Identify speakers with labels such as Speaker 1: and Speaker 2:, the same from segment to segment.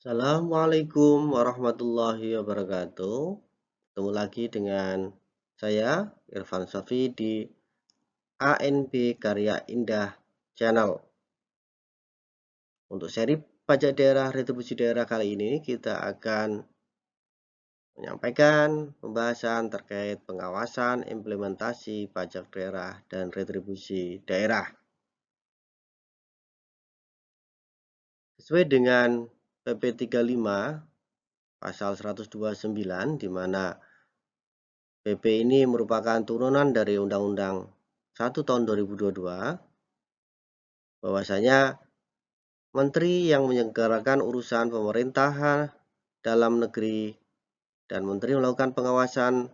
Speaker 1: Assalamualaikum warahmatullahi wabarakatuh. Ketemu lagi dengan saya Irfan Safi di ANB Karya Indah Channel. Untuk seri pajak daerah retribusi daerah kali ini kita akan menyampaikan pembahasan terkait pengawasan implementasi pajak daerah dan retribusi daerah. Sesuai dengan PP 35 pasal 129 di mana PP ini merupakan turunan dari Undang-Undang 1 tahun 2022, bahwasanya menteri yang menyelenggarakan urusan pemerintahan dalam negeri dan menteri melakukan pengawasan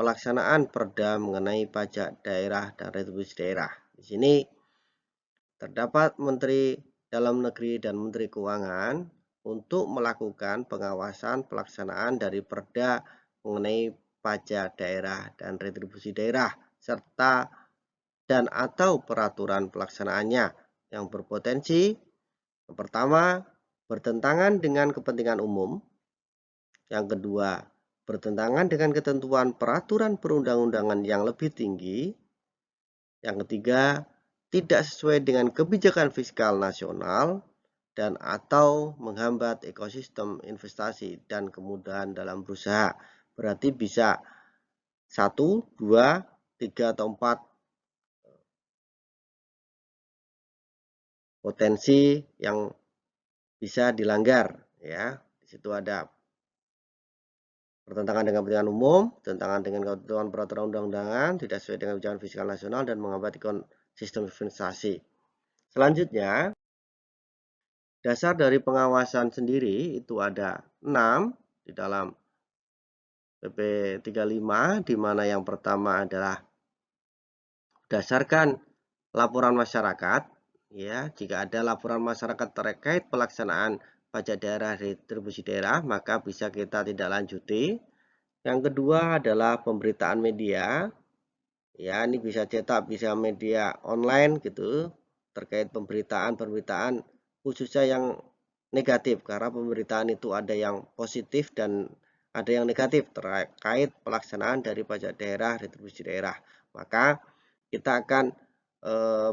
Speaker 1: pelaksanaan perda mengenai pajak daerah dan retribusi daerah. Di sini terdapat menteri dalam negeri dan menteri keuangan untuk melakukan pengawasan pelaksanaan dari perda mengenai pajak daerah dan retribusi daerah serta dan atau peraturan pelaksanaannya yang berpotensi yang pertama bertentangan dengan kepentingan umum, yang kedua bertentangan dengan ketentuan peraturan perundang-undangan yang lebih tinggi, yang ketiga tidak sesuai dengan kebijakan fiskal nasional dan atau menghambat ekosistem investasi dan kemudahan dalam berusaha. Berarti bisa 1, 2, 3 atau 4 potensi yang bisa dilanggar, ya. Di situ ada bertentangan dengan kepentingan umum, bertentangan dengan ketentuan peraturan undang-undangan, tidak sesuai dengan kebijakan fiskal nasional dan menghambat sistem investasi. Selanjutnya, dasar dari pengawasan sendiri itu ada 6 di dalam PP 35, di mana yang pertama adalah berdasarkan laporan masyarakat, ya, jika ada laporan masyarakat terkait pelaksanaan pajak daerah retribusi daerah, maka bisa kita tindak lanjuti. Yang kedua adalah pemberitaan media, ya, ini bisa cetak, bisa media online gitu, terkait pemberitaan khususnya yang negatif, karena pemberitaan itu ada yang positif dan ada yang negatif terkait pelaksanaan dari pajak daerah retribusi daerah. Maka kita akan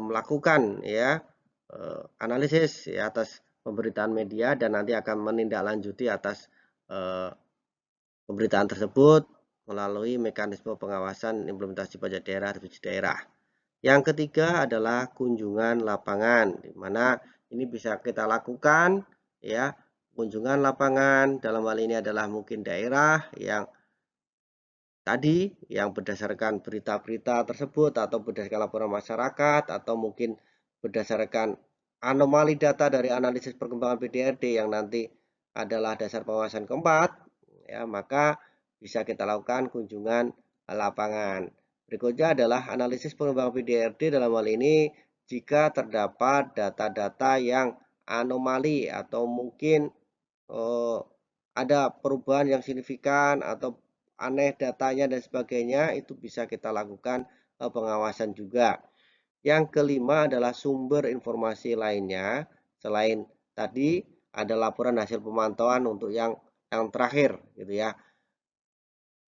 Speaker 1: melakukan, ya, analisis, ya, atas pemberitaan media dan nanti akan menindaklanjuti atas pemberitaan tersebut melalui mekanisme pengawasan implementasi pajak daerah retribusi daerah. Yang ketiga adalah kunjungan lapangan, di mana ini bisa kita lakukan, ya, kunjungan lapangan dalam hal ini adalah mungkin daerah yang tadi yang berdasarkan berita-berita tersebut atau berdasarkan laporan masyarakat atau mungkin berdasarkan anomali data dari analisis perkembangan PDRD yang nanti adalah dasar pengawasan keempat, ya, maka bisa kita lakukan kunjungan lapangan. Berikutnya adalah analisis pengembangan PDRD dalam hal ini jika terdapat data-data yang anomali atau mungkin ada perubahan yang signifikan atau aneh datanya dan sebagainya, itu bisa kita lakukan pengawasan juga. Yang kelima adalah sumber informasi lainnya. Selain tadi ada laporan hasil pemantauan untuk yang terakhir gitu ya.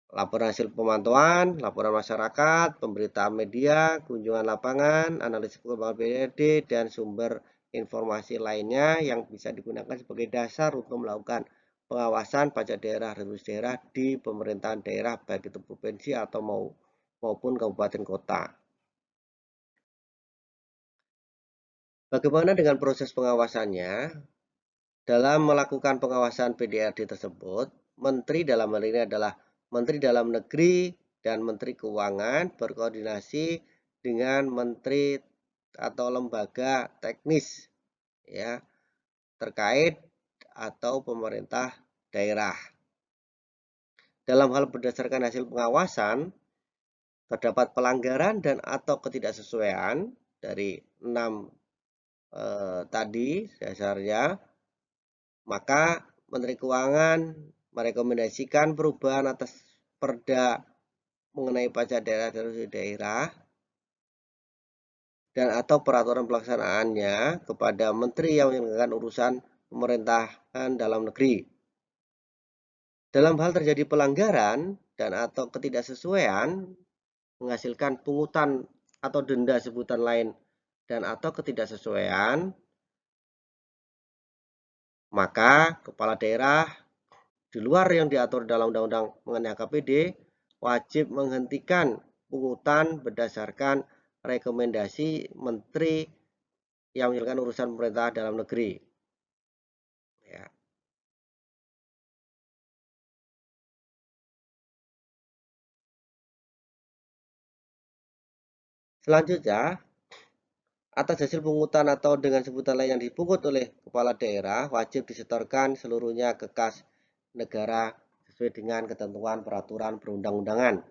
Speaker 1: Laporan hasil pemantauan, laporan masyarakat, pemberitaan media, kunjungan lapangan, analisis perkembangan PDRD, dan sumber informasi lainnya yang bisa digunakan sebagai dasar untuk melakukan pengawasan pajak daerah retribusi daerah di pemerintahan daerah baik itu provinsi atau maupun kabupaten kota. Bagaimana dengan proses pengawasannya? Dalam melakukan pengawasan PDRD tersebut, menteri dalam hal ini adalah Menteri Dalam Negeri dan Menteri Keuangan berkoordinasi dengan menteri atau lembaga teknis, ya, terkait atau pemerintah daerah. Dalam hal berdasarkan hasil pengawasan, terdapat pelanggaran dan atau ketidaksesuaian dari 6 tadi dasarnya, maka Menteri Keuangan merekomendasikan perubahan atas perda mengenai pajak daerah dan daerah dan atau peraturan pelaksanaannya kepada menteri yang menyelenggarakan urusan pemerintahan dalam negeri. Dalam hal terjadi pelanggaran dan atau ketidaksesuaian menghasilkan pungutan atau denda sebutan lain dan atau ketidaksesuaian, maka kepala daerah di luar yang diatur dalam undang-undang mengenai AKPD wajib menghentikan pungutan berdasarkan rekomendasi menteri yang menjalankan urusan pemerintah dalam negeri. Ya. Selanjutnya, atas hasil pungutan atau dengan sebutan lain yang dipungut oleh kepala daerah wajib disetorkan seluruhnya ke kas negara sesuai dengan ketentuan peraturan perundang-undangan.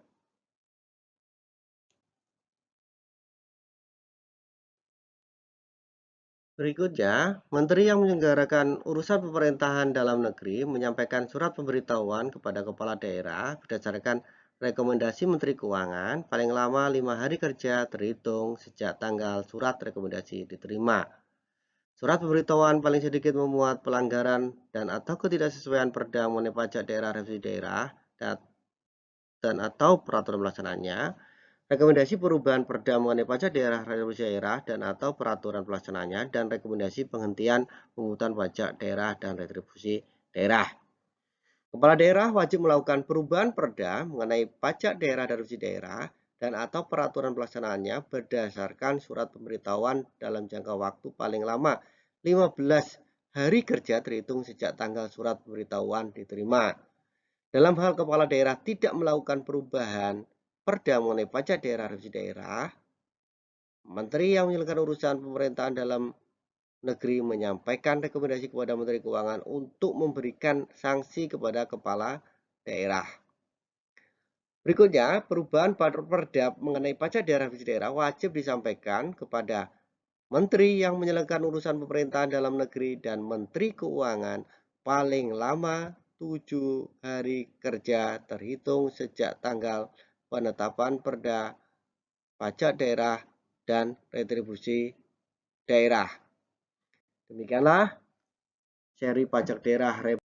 Speaker 1: Berikutnya, menteri yang menyelenggarakan urusan pemerintahan dalam negeri menyampaikan surat pemberitahuan kepada kepala daerah berdasarkan rekomendasi Menteri Keuangan paling lama 5 hari kerja terhitung sejak tanggal surat rekomendasi diterima. Surat pemberitahuan paling sedikit memuat pelanggaran dan atau ketidaksesuaian Perda mengenai pajak daerah revisi daerah dan atau peraturan pelaksanaannya, rekomendasi perubahan Perda mengenai pajak daerah revisi daerah dan atau peraturan pelaksanaannya, dan rekomendasi penghentian pungutan pajak daerah dan retribusi daerah. Kepala daerah wajib melakukan perubahan Perda mengenai pajak daerah dan revisi daerah dan atau peraturan pelaksanaannya berdasarkan surat pemberitahuan dalam jangka waktu paling lama 15 hari kerja terhitung sejak tanggal surat pemberitahuan diterima. Dalam hal kepala daerah tidak melakukan perubahan Perda mengenai pajak daerah revisi daerah, Menteri yang menyelenggarakan urusan pemerintahan dalam negeri menyampaikan rekomendasi kepada Menteri Keuangan untuk memberikan sanksi kepada kepala daerah. Berikutnya, perubahan Perda mengenai pajak daerah revisi daerah wajib disampaikan kepada Menteri yang menyelenggarakan urusan pemerintahan dalam negeri dan Menteri Keuangan paling lama 7 hari kerja terhitung sejak tanggal penetapan Perda pajak daerah dan retribusi daerah. Demikianlah seri pajak daerah